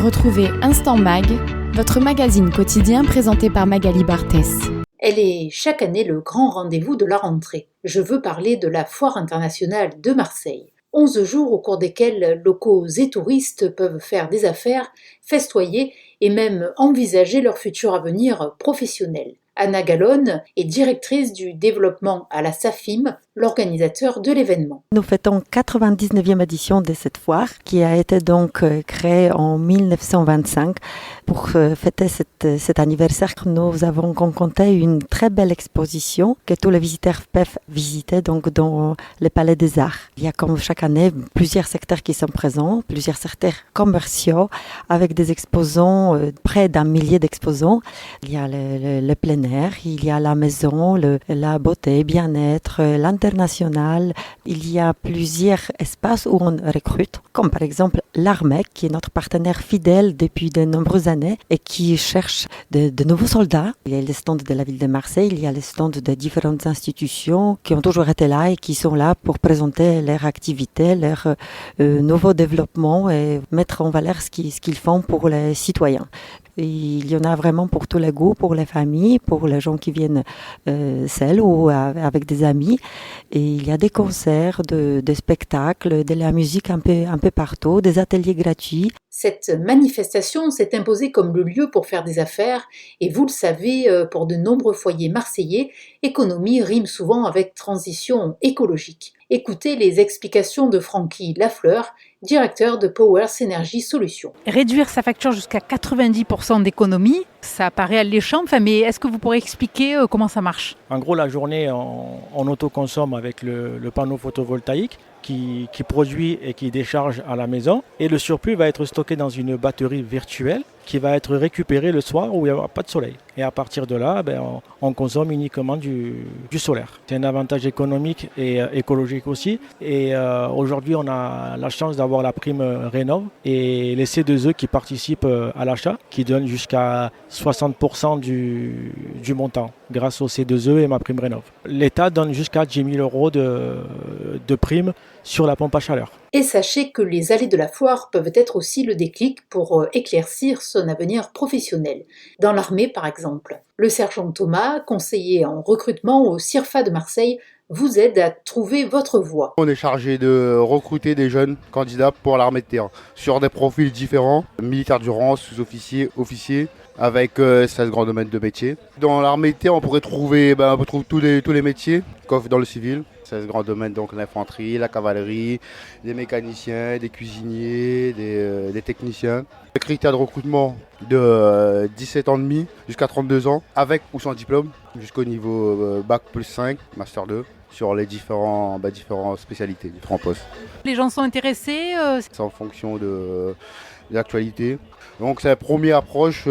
Retrouvez Instant Mag, votre magazine quotidien présenté par Magali Barthès. Elle est chaque année le grand rendez-vous de la rentrée. Je veux parler de la Foire internationale de Marseille. 11 jours au cours desquels locaux et touristes peuvent faire des affaires, festoyer et même envisager leur futur avenir professionnel. Anna Gallone est directrice du développement à la SAFIM, l'organisateur de l'événement. Nous fêtons 99e édition de cette foire qui a été donc créée en 1925. Pour fêter cet anniversaire, nous avons concocté une très belle exposition que tous les visiteurs peuvent visiter donc dans le Palais des Arts. Il y a comme chaque année plusieurs secteurs qui sont présents, plusieurs secteurs commerciaux avec des exposants, près d'un millier d'exposants. Il y a le plein air, il y a la maison, la beauté, bien-être, l'international. Il y a plusieurs espaces où on recrute, comme par exemple l'Armec, qui est notre partenaire fidèle depuis de nombreuses années et qui cherche de nouveaux soldats. Il y a les stands de la ville de Marseille, il y a les stands de différentes institutions qui ont toujours été là et qui sont là pour présenter leurs activités, leurs nouveaux développements et mettre en valeur ce qu'ils font pour les citoyens. Il y en a vraiment pour tous les goûts, pour les familles, pour les gens qui viennent seuls ou avec des amis. Et il y a des concerts, des spectacles, de la musique un peu partout, des ateliers gratuits. Cette manifestation s'est imposée comme le lieu pour faire des affaires et vous le savez, pour de nombreux foyers marseillais, économie rime souvent avec transition écologique. Écoutez les explications de Francky Lafleur, directeur de Powers Energy Solutions. Réduire sa facture jusqu'à 90% d'économie, ça paraît alléchant, mais est-ce que vous pourrez expliquer comment ça marche ? En gros, la journée, on autoconsomme avec le panneau photovoltaïque qui produit et qui décharge à la maison. Et le surplus va être stocké dans une batterie virtuelle qui va être récupérée le soir où il n'y aura pas de soleil. Et à partir de là, on consomme uniquement du solaire. C'est un avantage économique et écologique aussi. Et aujourd'hui, on a la chance d'avoir la prime Rénov et les C2E qui participent à l'achat, qui donnent jusqu'à 60% du montant grâce au C2E et ma prime Rénov. L'État donne jusqu'à 10 000 euros de prime sur la pompe à chaleur. Et sachez que les allées de la foire peuvent être aussi le déclic pour éclaircir son avenir professionnel. Dans l'armée, par exemple, le sergent Thomas, conseiller en recrutement au CIRFA de Marseille, vous aide à trouver votre voie. On est chargé de recruter des jeunes candidats pour l'armée de terre sur des profils différents, militaires d'urgence, sous-officiers, officiers, avec 16 grands domaines de métiers. Dans l'armée de terre, on pourrait trouver tous les métiers, comme dans le civil. 16 grands domaines, donc l'infanterie, la cavalerie, des mécaniciens, des cuisiniers, des techniciens. Le critère de recrutement de 17 ans et demi jusqu'à 32 ans, avec ou sans diplôme, jusqu'au niveau Bac plus 5, Master 2, sur les différentes spécialités, différents postes. Les gens sont intéressés C'est en fonction de l'actualité. Donc c'est la première approche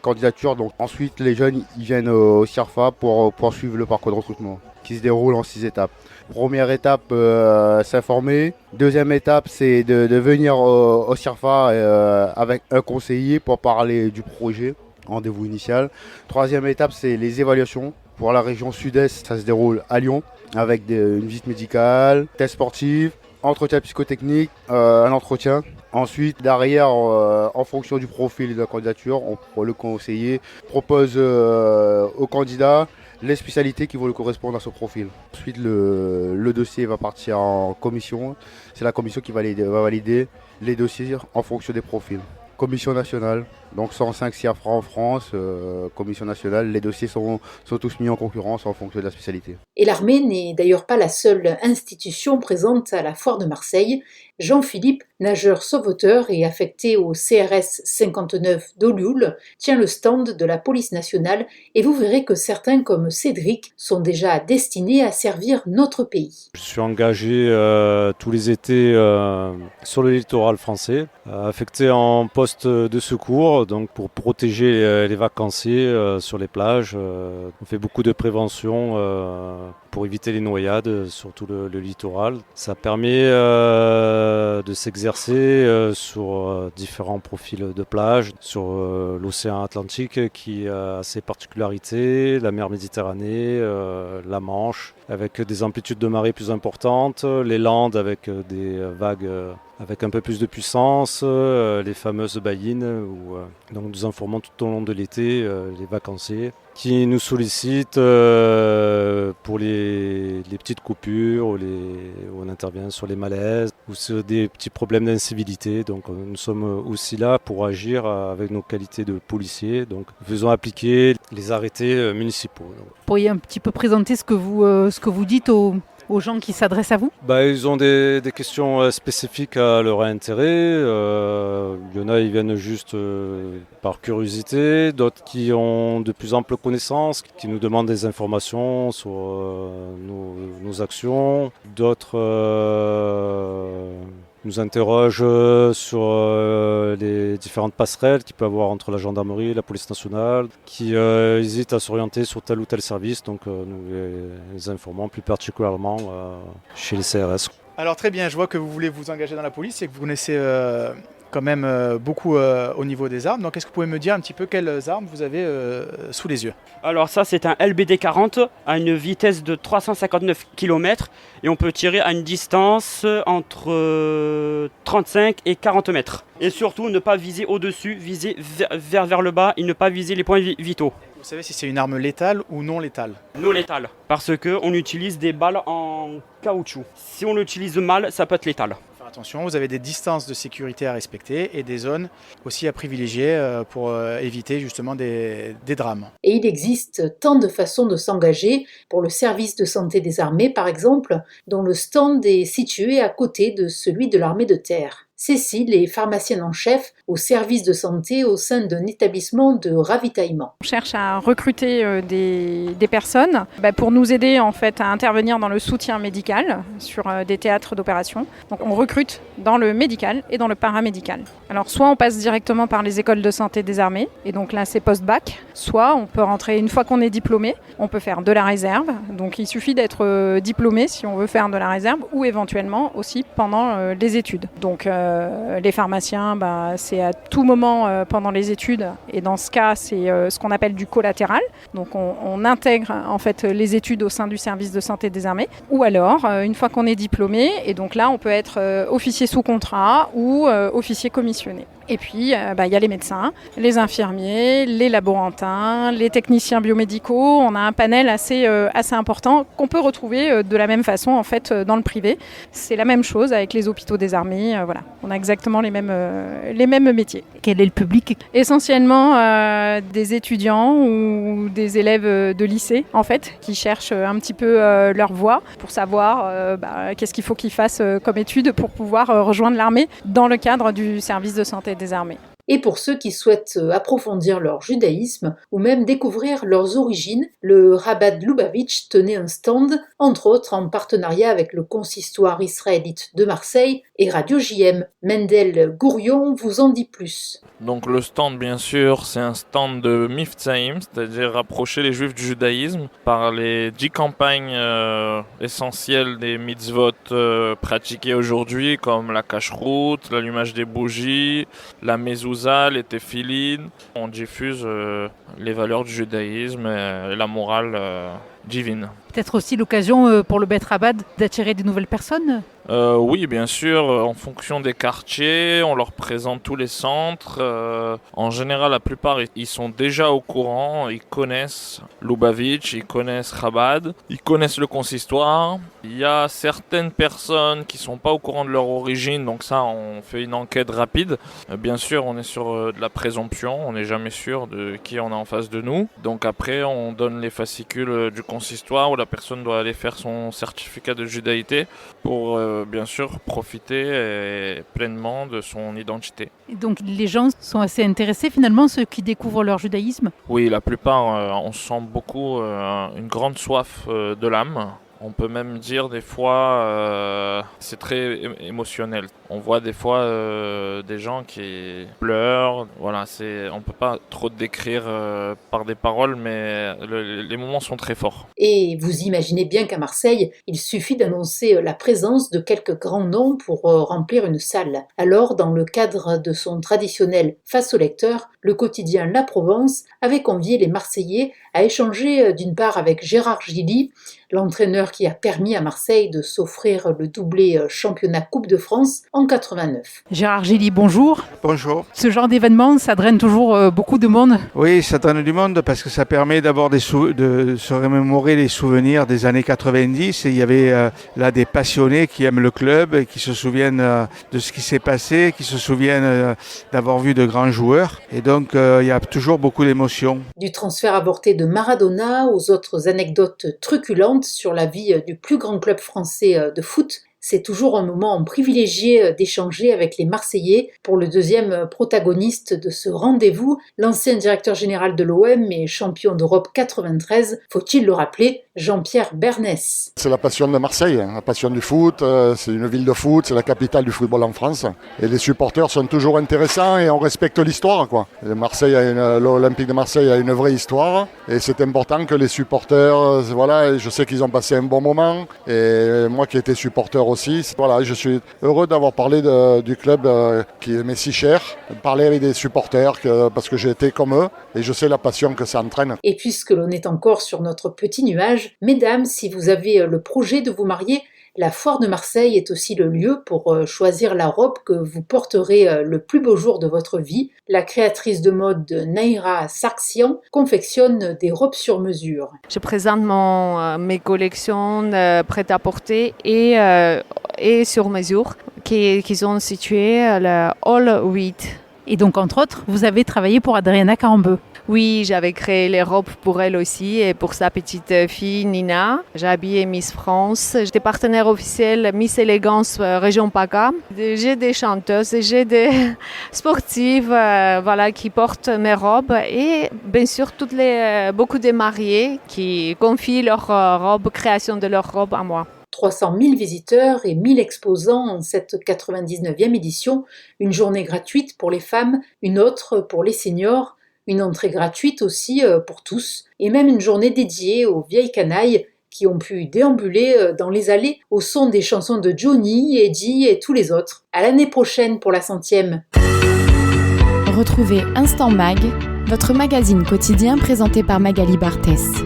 candidature. Donc ensuite les jeunes ils viennent au CIRFA pour poursuivre le parcours de recrutement qui se déroule en 6 étapes. Première étape, s'informer. Deuxième étape, c'est de venir au CIRFA avec un conseiller pour parler du projet, rendez-vous initial. Troisième étape, c'est les évaluations. Pour la région sud-est, ça se déroule à Lyon avec une visite médicale, test sportif, entretien psychotechnique, un entretien. Ensuite, derrière, en fonction du profil de la candidature, le conseiller propose au candidat les spécialités qui vont lui correspondre à ce profil. Ensuite, le dossier va partir en commission. C'est la commission qui va valider les dossiers en fonction des profils. Commission nationale, donc 105 CIRFA en France, commission nationale, les dossiers sont tous mis en concurrence en fonction de la spécialité. Et l'armée n'est d'ailleurs pas la seule institution présente à la foire de Marseille. Jean-Philippe, nageur sauveteur et affecté au CRS 59 d'Olioul, tient le stand de la police nationale et vous verrez que certains comme Cédric sont déjà destinés à servir notre pays. Je suis engagé tous les étés sur le littoral français, affecté en poste de secours, donc pour protéger les vacanciers sur les plages. On fait beaucoup de prévention pour éviter les noyades sur tout le littoral. Ça permet de s'exercer sur différents profils de plage, sur l'océan Atlantique qui a ses particularités, la mer Méditerranée, la Manche, avec des amplitudes de marée plus importantes, les Landes avec des vagues avec un peu plus de puissance, les fameuses buy-in, où donc nous informons tout au long de l'été les vacanciers qui nous sollicitent pour les petites coupures, où on intervient sur les malaises ou sur des petits problèmes d'incivilité. Donc nous sommes aussi là pour agir avec nos qualités de policiers, donc faisons appliquer les arrêtés municipaux. Vous pourriez un petit peu présenter ce que vous dites aux gens qui s'adressent à vous? Ils ont des questions spécifiques à leur intérêt. Il y en a, ils viennent juste par curiosité. D'autres qui ont de plus amples connaissances, qui nous demandent des informations sur nos actions. D'autres nous interrogent sur les différentes passerelles qu'il peut y avoir entre la gendarmerie et la police nationale, qui hésitent à s'orienter sur tel ou tel service. Donc nous les informons plus particulièrement chez les CRS. Alors très bien, je vois que vous voulez vous engager dans la police et que vous connaissez quand même beaucoup au niveau des armes. Donc est-ce que vous pouvez me dire un petit peu quelles armes vous avez sous les yeux? Alors ça c'est un LBD 40 à une vitesse de 359 km et on peut tirer à une distance entre 35 et 40 mètres. Et surtout ne pas viser au-dessus, viser vers le bas et ne pas viser les points vitaux. Vous savez si c'est une arme létale ou non létale? Non létale, parce qu'on utilise des balles en caoutchouc. Si on l'utilise mal, ça peut être létal. Attention, vous avez des distances de sécurité à respecter et des zones aussi à privilégier pour éviter justement des drames. Et il existe tant de façons de s'engager pour le service de santé des armées, par exemple, dont le stand est situé à côté de celui de l'armée de terre. Cécile est pharmacienne en chef au service de santé au sein d'un établissement de ravitaillement. On cherche à recruter des personnes pour nous aider en fait à intervenir dans le soutien médical sur des théâtres d'opération. Donc on recrute dans le médical et dans le paramédical. Alors soit on passe directement par les écoles de santé des armées et donc là c'est post-bac, soit on peut rentrer une fois qu'on est diplômé, on peut faire de la réserve. Donc il suffit d'être diplômé si on veut faire de la réserve ou éventuellement aussi pendant les études. Donc les pharmaciens, c'est à tout moment pendant les études et dans ce cas, c'est ce qu'on appelle du collatéral. Donc on intègre en fait les études au sein du service de santé des armées ou alors une fois qu'on est diplômé et donc là on peut être officier sous contrat ou officier commissionné. Et puis, y a les médecins, les infirmiers, les laborantins, les techniciens biomédicaux. On a un panel assez important qu'on peut retrouver de la même façon en fait dans le privé. C'est la même chose avec les hôpitaux des armées. Voilà, on a exactement les mêmes métiers. Quel est le public? Essentiellement des étudiants ou des élèves de lycée en fait qui cherchent un petit peu leur voie pour savoir qu'est-ce qu'il faut qu'ils fassent comme études pour pouvoir rejoindre l'armée dans le cadre du service de santé des armées. Et pour ceux qui souhaitent approfondir leur judaïsme ou même découvrir leurs origines, le Rabat Lubavitch tenait un stand, entre autres en partenariat avec le consistoire israélite de Marseille et Radio JM. Mendel Gourion vous en dit plus. Donc le stand, bien sûr, c'est un stand de Mifzaïm, c'est-à-dire rapprocher les juifs du judaïsme par les 10 campagnes essentielles des mitzvot pratiquées aujourd'hui, comme la cacheroute, l'allumage des bougies, la mezouza, les téphilines. On diffuse les valeurs du judaïsme et la morale divine. Peut-être aussi l'occasion pour le Bet Rabat d'attirer des nouvelles personnes? Oui, bien sûr, en fonction des quartiers, on leur présente tous les centres. En général, la plupart, ils sont déjà au courant, ils connaissent Lubavitch, ils connaissent Chabad, ils connaissent le consistoire. Il y a certaines personnes qui ne sont pas au courant de leur origine, donc ça, on fait une enquête rapide. Bien sûr, on est sur de la présomption, on n'est jamais sûr de qui on a en face de nous. Donc après, on donne les fascicules du consistoire où la personne doit aller faire son certificat de judaïté pour bien sûr profiter pleinement de son identité. Et donc les gens sont assez intéressés finalement, ceux qui découvrent leur judaïsme? Oui, la plupart, on sent beaucoup une grande soif de l'âme. On peut même dire des fois, c'est très émotionnel. On voit des fois des gens qui pleurent. Voilà, on ne peut pas trop décrire par des paroles, mais les moments sont très forts. Et vous imaginez bien qu'à Marseille, il suffit d'annoncer la présence de quelques grands noms pour remplir une salle. Alors, dans le cadre de son traditionnel Face au lecteur, le quotidien La Provence avait convié les Marseillais à échanger d'une part avec Gérard Gilly, l'entraîneur qui a permis à Marseille de s'offrir le doublé championnat Coupe de France, en en 89. Gérard Gély, bonjour. Bonjour. Ce genre d'événement, ça draine toujours beaucoup de monde. Oui, ça draine du monde parce que ça permet d'abord de se remémorer les souvenirs des années 90. Et il y avait là des passionnés qui aiment le club et qui se souviennent de ce qui s'est passé, qui se souviennent d'avoir vu de grands joueurs. Et donc, il y a toujours beaucoup d'émotions. Du transfert avorté de Maradona aux autres anecdotes truculentes sur la vie du plus grand club français de foot, c'est toujours un moment privilégié d'échanger avec les Marseillais. Pour le deuxième protagoniste de ce rendez-vous, l'ancien directeur général de l'OM et champion d'Europe 93, faut-il le rappeler, Jean-Pierre Bernès. C'est la passion de Marseille, la passion du foot, c'est une ville de foot, c'est la capitale du football en France. Et les supporters sont toujours intéressants et on respecte l'histoire, quoi. L'Olympique de Marseille a une vraie histoire et c'est important que les supporters, voilà, je sais qu'ils ont passé un bon moment et moi qui étais supporter aussi. Voilà, je suis heureux d'avoir parlé du club qui m'est si cher, parler avec des supporters parce que j'ai été comme eux et je sais la passion que ça entraîne. Et puisque l'on est encore sur notre petit nuage, mesdames, si vous avez le projet de vous marier, la Foire de Marseille est aussi le lieu pour choisir la robe que vous porterez le plus beau jour de votre vie. La créatrice de mode Naira Sarksian confectionne des robes sur mesure. Je présente mes collections prêt-à-porter et sur mesure qui sont situées à la Hall 8. Et donc, entre autres, vous avez travaillé pour Adriana Carambeu. Oui, j'avais créé les robes pour elle aussi et pour sa petite fille Nina. J'ai habillé Miss France. J'étais partenaire officiel Miss Élégance Région PACA. J'ai des chanteuses et j'ai des sportives qui portent mes robes et bien sûr beaucoup de mariés qui confient leur robe, création de leur robe à moi. 300 000 visiteurs et 1000 exposants en cette 99e édition, une journée gratuite pour les femmes, une autre pour les seniors, une entrée gratuite aussi pour tous, et même une journée dédiée aux vieilles canailles qui ont pu déambuler dans les allées au son des chansons de Johnny, Eddie et tous les autres. À l'année prochaine pour la 100e. Retrouvez Instant Mag, votre magazine quotidien présenté par Magali Barthès.